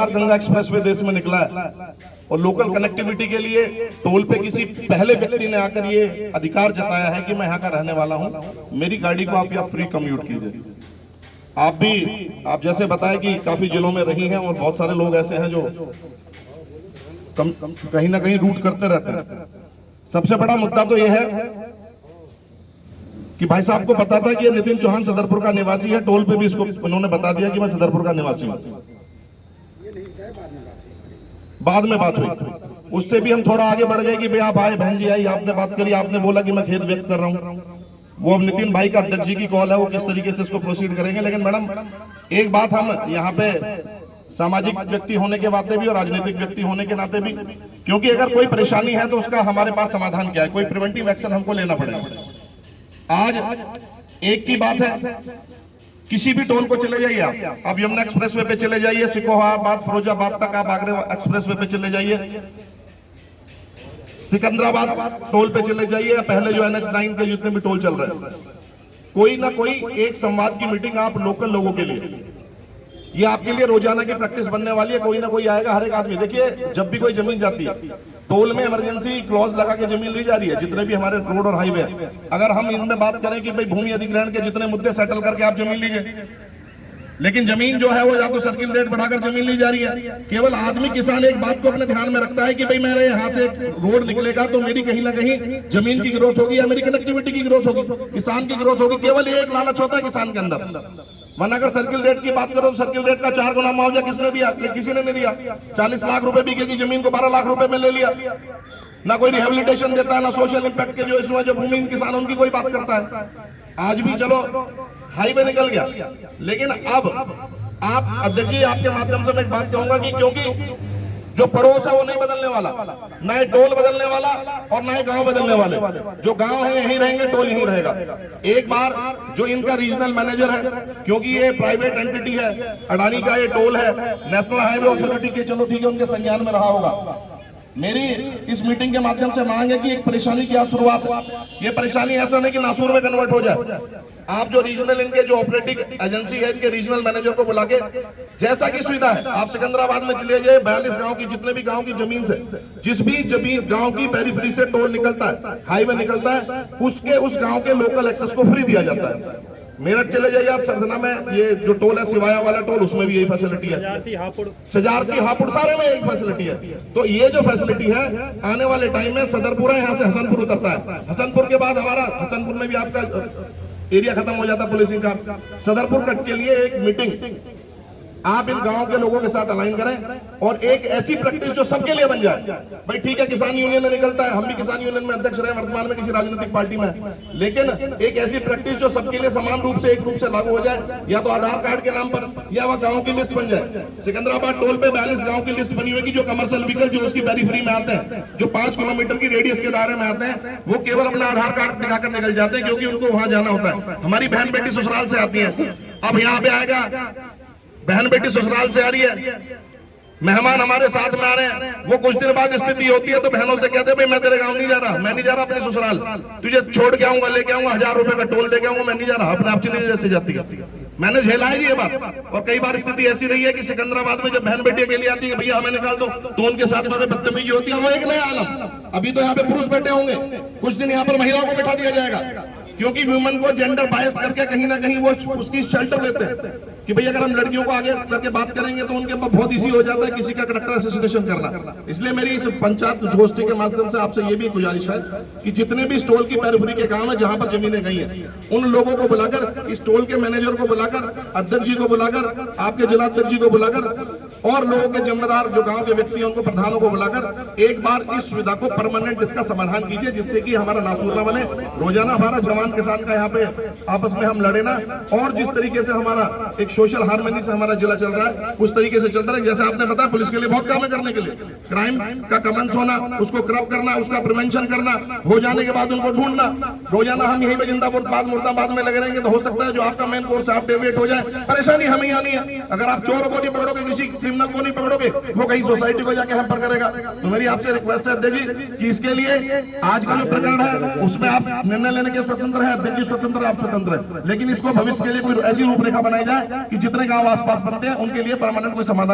Ganga expressway देश में निकला है और लोकल कनेक्टिविटी के लिए टोल पे किसी पहले व्यक्ति ने आकर ये अधिकार जताया है कि मैं यहाँ का रहने वाला हूँ, मेरी गाड़ी को आप यहाँ फ्री कम्यूट कीजिए। आप जैसे बताएं कि काफी जिलों में रही हैं और बहुत सारे लोग ऐसे हैं जो कहीं ना कहीं रूट करते रहते हैं। सबसे बड़ा मुद्दा तो यह है कि भाई साहब को पता था कि ये नितिन चौहान सदरपुर का निवासी है, टोल पे भी इसको उन्होंने बता दिया कि मैं सदरपुर का निवासी हूँ। बाद में बात हुई, उससे भी हम थोड़ा आगे बढ़ गए कि भाई आप आए, बहन जी आई, आपने बात करी, आपने बोला कि मैं खेद व्यक्त कर रहा हूँ। वो अब नितिन भाई का अध्यक्ष जी की कॉल है, वो किस तरीके से इसको प्रोसीड करेंगे। लेकिन मैडम एक बात हम यहाँ पे सामाजिक व्यक्ति होने के नाते भी और राजनीतिक व्यक्ति होने के नाते भी, क्योंकि अगर कोई परेशानी है तो उसका हमारे पास समाधान क्या है, कोई प्रिवेंटिव एक्शन हमको लेना पड़ेगा। आज एक की बात है, किसी भी टोल को चले जाइए आप यमुना एक्सप्रेसवे पे चले जाइए, सिकोहाबाद फिरोजाबाद तक आप आगरा एक्सप्रेसवे पे चले जाइए, सिकंदराबाद टोल पे चले जाइए, या पहले जो NH9 के जितने भी टोल चल रहे हैं, कोई ना कोई एक संवाद की मीटिंग आप लोकल लोगों के लिए, ये आपके लिए रोजाना की प्रैक्टिस बनने वाली है। कोई ना कोई आएगा, हर एक आदमी। देखिए जब भी कोई जमीन जाती है टोल में इमरजेंसी क्लॉज लगा के जमीन ली जा रही है, जितने भी हमारे रोड और हाईवे। अगर हम इनमें बात करें कि भाई भूमि अधिग्रहण के जितने मुद्दे सेटल करके आप जमीन लीजिए, लेकिन जमीन जो है वो या तो सर्किल रेट बढ़ाकर जमीन ली जा रही है। केवल आदमी किसान एक बात को अपने ध्यान में रखता है कि भाई मेरे यहाँ से रोड निकलेगा तो मेरी कहीं ना कहीं जमीन की ग्रोथ होगी या मेरी कनेक्टिविटी की ग्रोथ होगी, किसान की ग्रोथ होगी। केवल एक लालच होता है किसान के अंदर। वरना अगर सर्किल रेट की बात करो तो सर्किल रेट का 4 गुना मुआवजा किसने दिया? किसी ने नहीं दिया। 40 लाख रुपए बीघे की जमीन को 12 लाख रुपए में ले लिया। ना कोई रिहेबिलिटेशन देता है, ना सोशल इंपैक्ट के जो इशू है, जो भूमिहीन किसान उनकी कोई बात करता है। आज भी चलो हाईवे निकल गया, लेकिन अब आप अध्यक्ष जी आपके माध्यम से मैं एक बात कहूंगा कि क्योंकि जो पड़ोस है वो नहीं बदलने वाला, ना ये टोल बदलने वाला और ना ये गांव बदलने वाले। जो गांव है यहीं रहेंगे, टोल यहीं रहेगा। एक बार जो इनका रीजनल मैनेजर है, क्योंकि ये प्राइवेट एंटिटी है, अडानी का ये टोल है, नेशनल हाईवे अथॉरिटी के, चलो ठीक है उनके संज्ञान में रहा होगा। मेरी इस मीटिंग के माध्यम से मांग है कि एक परेशानी की आज शुरुआत है। ये परेशानी ऐसा नहीं कि नासूर में कन्वर्ट हो जाए। आप जो रीजनल इनके जो ऑपरेटिंग एजेंसी है, इनके रीजनल मैनेजर को बुला के जैसा की सुविधा है, आप सिकंदराबाद में चले जाइए, 42 गांव की जितने भी गांव की जमीन से, जिस भी जमीन गांव की पेरीफेरी से टोल निकलता है, हाईवे निकलता है, उसके उस गांव के लोकल एक्सेस को फ्री दिया जाता है। मेरठ चले जाइए आप, सरधना में ये जो टोल है सिवाया वाला टोल, उसमें भी यही फैसिलिटी है। सजारसी हापुड़ सारे में एक फैसिलिटी है। तो ये जो फैसिलिटी है आने वाले टाइम में सदरपुर है, यहाँ से हसनपुर उतरता है, हसनपुर के बाद हमारा हसनपुर में भी आपका एरिया खत्म हो जाता पुलिसिंग का। सदरपुर कट के लिए एक मीटिंग आप इन गांव के लोगों के साथ अलाइन करें और एक ऐसी प्रैक्टिस जो सबके लिए बन जाए। भाई ठीक है, किसान यूनियन में निकलता है, हम भी किसान यूनियन में अध्यक्ष रहे, वर्तमान में किसी राजनीतिक पार्टी में, लेकिन एक ऐसी प्रैक्टिस जो सबके लिए समान रूप से एक रूप से लागू हो जाए, या तो आधार कार्ड के नाम पर या वह गाँव की लिस्ट बन जाए। सिकंदराबाद टोल पे 42 गाँव की लिस्ट बनी हुई, जो कमर्शियल व्हीकल जो उसकी पेरीफेरी में आते हैं, जो 5 किलोमीटर की रेडियस के दायरे में आते हैं, वो केवल अपना आधार कार्ड दिखाकर निकल जाते हैं, क्योंकि उनको वहां जाना होता है। हमारी बहन बेटी ससुराल से आती है, अब यहाँ पे आएगा, बहन बेटी ससुराल से आ रही है, मेहमान हमारे साथ में आ रहे हैं, वो कुछ दिन बाद स्थिति होती है तो बहनों से कहते हैं भाई मैं तेरे गांव नहीं जा रहा, मैं नहीं जा रहा अपने ससुराल, तुझे छोड़ के आऊंगा, लेके आऊंगा, 1000 रुपए का टोल देके आऊंगा, मैं नहीं जा रहा। अपने आप चली जैसे जाती है। मैंने झेला है ये बात, और कई बार स्थिति ऐसी रही है कि सिकंदराबाद में जब बहन बेटी अकेली आती है, भैया हमें निकाल दो, तो उनके साथ में बदतमीजी होती है। वो एक नया आलम, अभी तो यहाँ पे पुरुष बैठे होंगे, कुछ दिन यहाँ पर महिलाओं को बैठा दिया जाएगा, क्योंकि वुमेन को जेंडर बायस करके कहीं ना कहीं वो उसकी शेल्टर लेते हैं कि भाई अगर हम लड़कियों को आगे करके बात करेंगे तो उनके पास बहुत इजी हो जाता है किसी का कैरेक्टर असोसिएशन करना। इसलिए मेरी इस पंचायत गोष्ठी के माध्यम से आपसे ये भी गुजारिश है कि जितने भी स्टोल की पेरीफेरी के काम है, जहां पर जमीनें गई हैं, उन लोगों को बुलाकर, इस टोल के मैनेजर को बुलाकर, अध्यक्ष जी को बुलाकर, आपके जिलाध्यक्ष जी को बुलाकर, और लोगों के जिम्मेदार जो गांव के व्यक्ति हैं उनको, प्रधानों को बुलाकर एक बार इस सुविधा को परमानेंट इसका समाधान कीजिए, जिससे कि हमारा नासूर ना बने। रोजाना हमारा जवान किसान का यहाँ पे आपस में हम लड़े ना, और जिस तरीके से हमारा एक सोशल हार्मनी से हमारा जिला चल रहा है उस तरीके से चलता रहे। जैसे आपने बताया पुलिस के लिए बहुत काम है करने के लिए, क्राइम का कमेंस होना, उसको क्रब करना, उसका प्रिवेंशन करना, हो जाने के बाद उनको ढूंढना। रोजाना हम यही पे जिंदाबाद मुर्दाबाद में लगे रहेंगे तो हो सकता है जो आपका मेन कोर्स है आप डेविएट हो जाए, परेशानी हमें ही आनी है। अगर आप चोरों को नहीं पकड़ोगे, किसी क्रिमिनल को नहीं पकड़ोगे, वो कहीं सोसाइटी को जाके हैम्पर करेगा। तो मेरी आपसे रिक्वेस्ट है अध्यक्ष कि इसके लिए आज का जो प्रकरण है उसमें आप निर्णय लेने के स्वतंत्र है, अध्यक्ष स्वतंत्र, आप स्वतंत्र है, लेकिन इसको भविष्य के लिए कोई ऐसी रूपरेखा बनाई जाए कि जितने गांव आसपास बनते हैं उनके लिए परमानेंट कोई समाधान